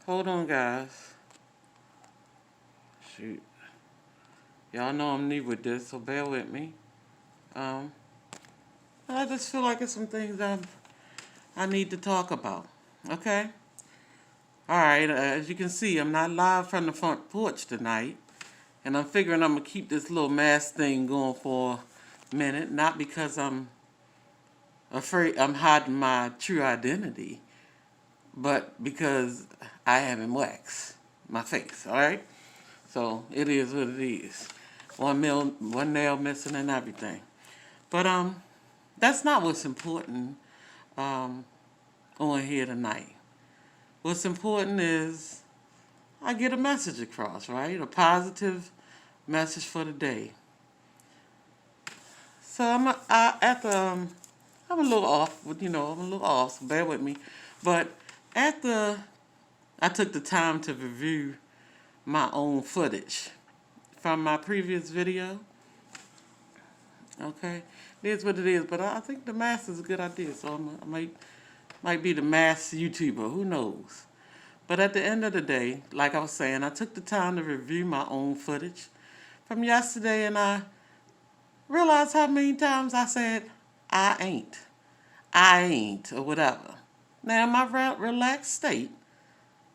Hold on, guys. Shoot. Y'all know I'm new with this, so bear with me. Um, I just feel like it's some things I need to talk about. Okay? Alright, as you can see, I'm not live from the front porch tonight. And I'm figuring I'm going to keep this little mask thing going for a minute. Not because I'm afraid I'm hiding my true identity, but because I haven't waxed my face, alright? So, it is what it is. One nail missing and everything. But, that's not what's important, on here tonight. What's important is I get a message across, right? A positive message for the day. So I'm a little off, I'm a little off, so bear with me. But after I took the time to review my own footage from my previous video, okay, it is what it is. But I think the mask is a good idea, so I might be the mask YouTuber, who knows? But at the end of the day, like I was saying, I took the time to review my own footage from yesterday, and I realized how many times I said, I ain't, or whatever. Now, in my relaxed state,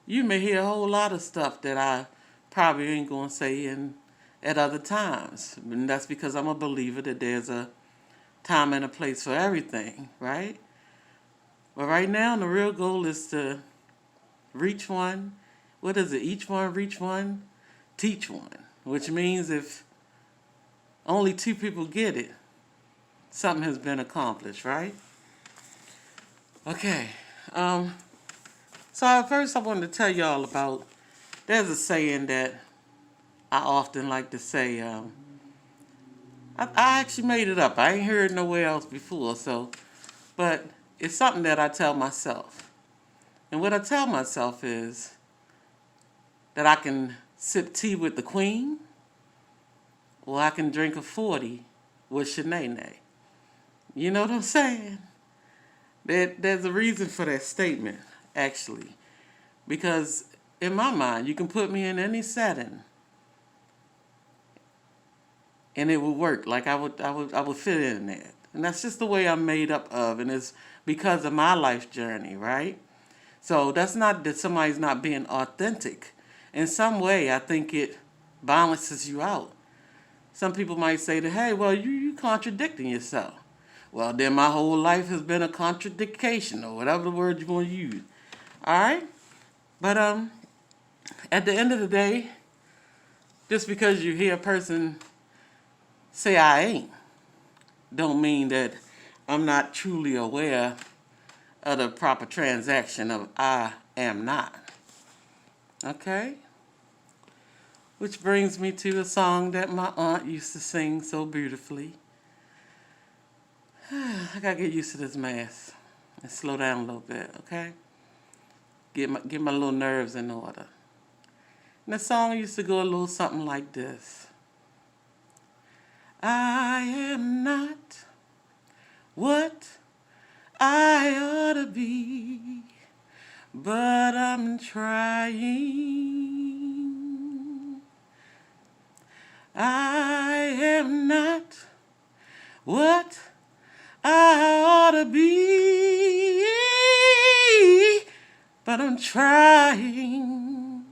you may hear a whole lot of stuff that I probably ain't going to say at other times. And that's because I'm a believer that there's a time and a place for everything, right? But right now, the real goal is to reach one. What is it? Each one, reach one, teach one. Which means if only 2 people get it, something has been accomplished, right? Okay. So first I wanted to tell y'all about, there's a saying that I often like to say. I actually made it up. I ain't heard it nowhere else before, but it's something that I tell myself. And what I tell myself is that I can sip tea with the queen, or I can drink a 40 with Shanae. You know what I'm saying? There's a reason for that statement, actually. Because in my mind, you can put me in any setting and it would work. Like I would fit in there. And that's just the way I'm made up of, and it's because of my life journey, right? So that's not that somebody's not being authentic. In some way, I think it balances you out. Some people might say that, hey, well, you contradicting yourself. Well, then my whole life has been a contradiction, or whatever the word you want to use. All right? But at the end of the day, just because you hear a person say I ain't, don't mean that I'm not truly aware of the proper transaction of I am not. Okay? Which brings me to a song that my aunt used to sing so beautifully. I gotta get used to this mask and slow down a little bit, okay? Get my little nerves in order. And the song used to go a little something like this. I am not what I ought to be, but I'm trying. I am not what I ought to be, but I'm trying.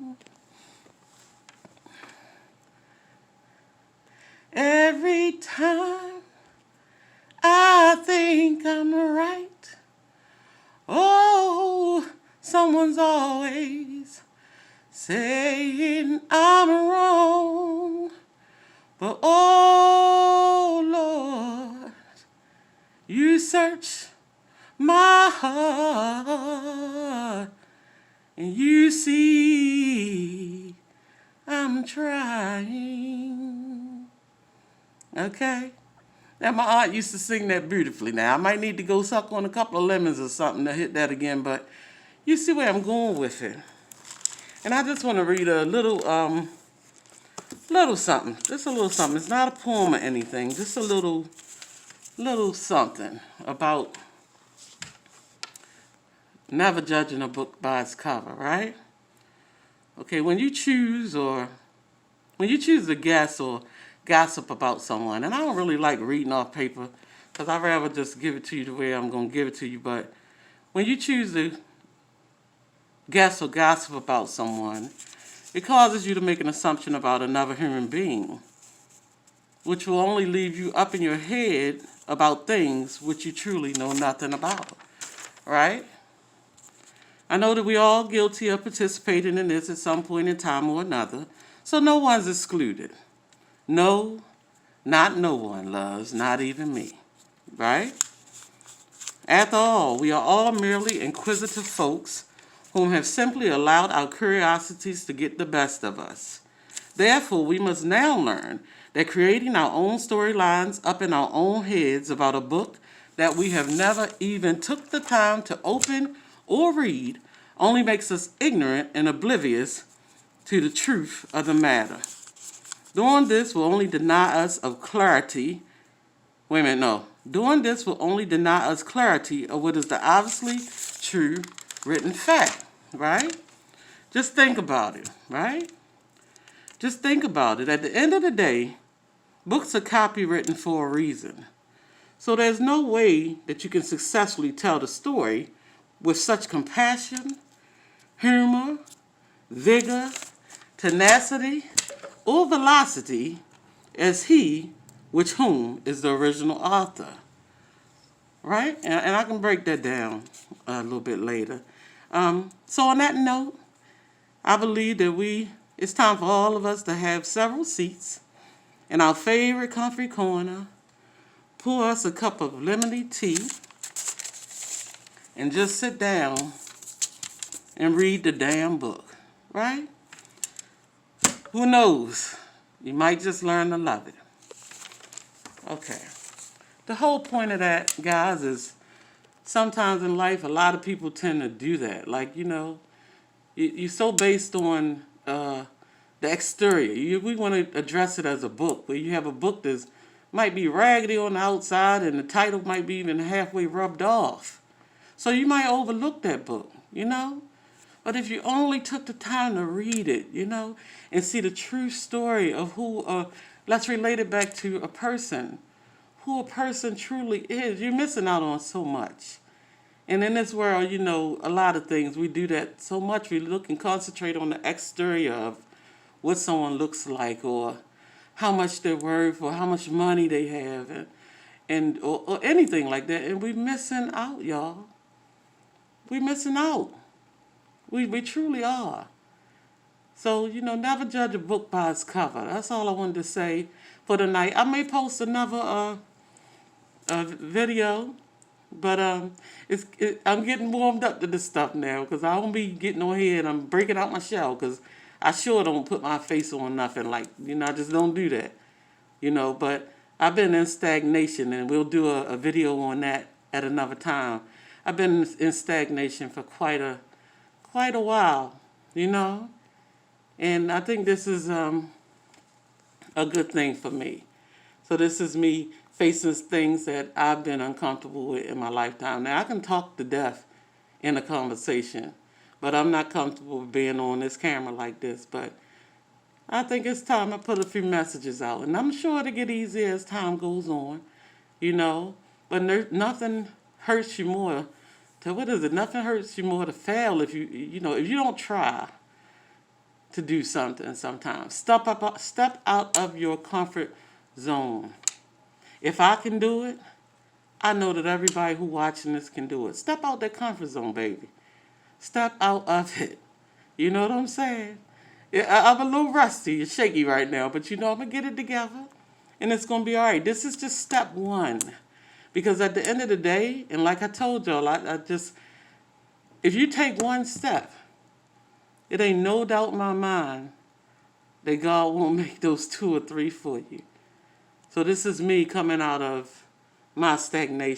Every time I think I'm right, oh, someone's always saying I'm wrong. But oh, Lord, you search my heart and you see I'm trying. Okay? Now, my aunt used to sing that beautifully. Now, I might need to go suck on a couple of lemons or something to hit that again, but you see where I'm going with it. And I just want to read a little something. Just a little something. It's not a poem or anything. Just a little something about never judging a book by its cover, right? Okay, when you choose to guess or gossip about someone, and I don't really like reading off paper because I'd rather just give it to you the way I'm going to give it to you, but when you choose to guess or gossip about someone, it causes you to make an assumption about another human being, which will only leave you up in your head about things which you truly know nothing about, right? I know that we're all guilty of participating in this at some point in time or another, so no one's excluded. No, not no one, loves, not even me, right? After all, we are all merely inquisitive folks whom have simply allowed our curiosities to get the best of us. Therefore, we must now learn that creating our own storylines up in our own heads about a book that we have never even took the time to open or read only makes us ignorant and oblivious to the truth of the matter. Doing this will only deny us of clarity. Doing this will only deny us clarity of what is the obviously true written fact, right? Just think about it, right? Just think about it. At the end of the day, books are copywritten for a reason. So there's no way that you can successfully tell the story with such compassion, humor, vigor, tenacity, or velocity as he which whom is the original author. Right? And I can break that down a little bit later. So on that note, I believe that it's time for all of us to have several seats in our favorite comfy corner, pour us a cup of lemony tea, and just sit down and read the damn book, right? Who knows? You might just learn to love it. Okay. The whole point of that, guys, is sometimes in life, a lot of people tend to do that. Like, you're so based on the exterior. We want to address it as a book, where you have a book that might be raggedy on the outside and the title might be even halfway rubbed off. So you might overlook that book, But if you only took the time to read it, and see the true story of let's relate it back to a person, who a person truly is, you're missing out on so much. And in this world, a lot of things, we do that so much. We look and concentrate on the exterior of what someone looks like, or how much they're worth, or how much money they have, or anything like that. And we're missing out, y'all. We're missing out. We truly are. So, never judge a book by its cover. That's all I wanted to say for tonight. I may post another video, but I'm getting warmed up to this stuff now, because I won't be getting on here and I'm breaking out my shell, because I sure don't put my face on nothing. Like, I just don't do that. But I've been in stagnation, and we'll do a video on that at another time. I've been in stagnation for quite a while, and I think this is a good thing for me. So this is me facing things that I've been uncomfortable with in my lifetime. Now, I can talk to death in a conversation, but I'm not comfortable with being on this camera like this. But I think it's time I put a few messages out, and I'm sure it'll get easier as time goes on, But nothing hurts you more. Nothing hurts you more to fail if you don't try to do something sometimes. Step out of your comfort zone. If I can do it, I know that everybody who watching this can do it. Step out that comfort zone, baby. Step out of it. You know what I'm saying? I'm a little rusty and shaky right now, but I'm going to get it together, and it's going to be all right. This is just step one. Because at the end of the day, and like I told y'all, if you take one step, it ain't no doubt in my mind that God won't make those 2 or 3 for you. So this is me coming out of my stagnation.